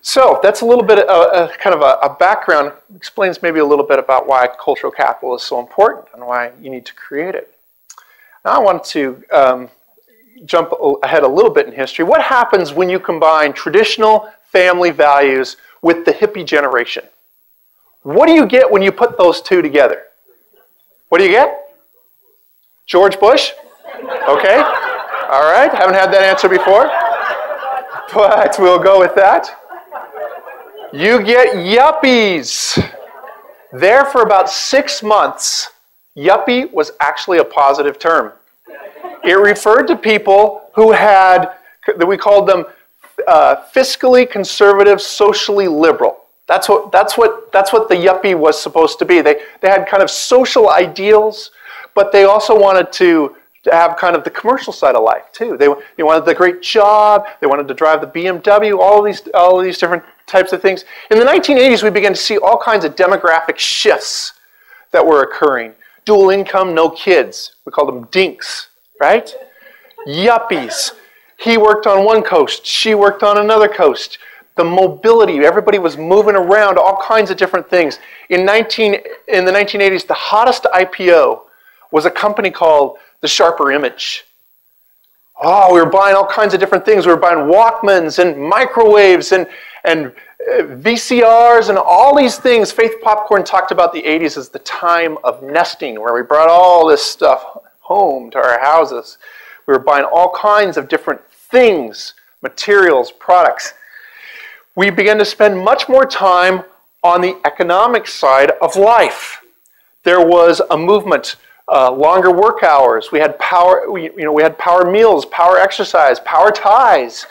So that's a little bit of kind of a background, explains maybe a little bit about why cultural capital is so important and why you need to create it. Now I want to jump ahead a little bit in history. What happens when you combine traditional family values with the hippie generation? What do you get when you put those two together? What do you get? George Bush? Okay. All right. Haven't had that answer before, but we'll go with that. You get yuppies. There for about 6 months, yuppie was actually a positive term. It referred to people who had, we called them fiscally conservative, socially liberal. That's what the yuppie was supposed to be. They had kind of social ideals, but they also wanted to have kind of the commercial side of life too. They wanted the great job. They wanted to drive the BMW. All of these different types of things. In the 1980s, we began to see all kinds of demographic shifts that were occurring. Dual income, no kids. We called them dinks, right? Yuppies. He worked on one coast. She worked on another coast. The mobility, everybody was moving around, all kinds of different things. In the 1980s, the hottest IPO was a company called The Sharper Image. Oh, we were buying all kinds of different things. We were buying Walkmans and microwaves and VCRs and all these things. Faith Popcorn talked about the 80s as the time of nesting, where we brought all this stuff home to our houses. We were buying all kinds of different things, materials, products. We began to spend much more time on the economic side of life. There was a movement, longer work hours. We had we had power meals, power exercise, power ties,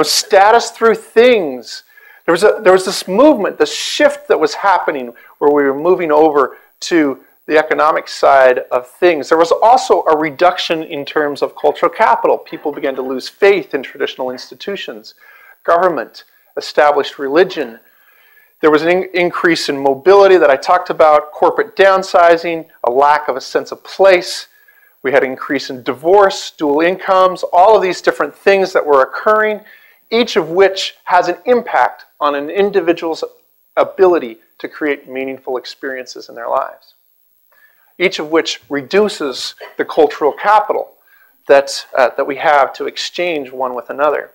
status through things. There was this movement, this shift that was happening where we were moving over to the economic side of things. There was also a reduction in terms of cultural capital. People began to lose faith in traditional institutions, government, established religion. There was an increase in mobility that I talked about, corporate downsizing, a lack of a sense of place. We had an increase in divorce, dual incomes, all of these different things that were occurring, each of which has an impact on an individual's ability to create meaningful experiences in their lives. Each of which reduces the cultural capital that we have to exchange one with another.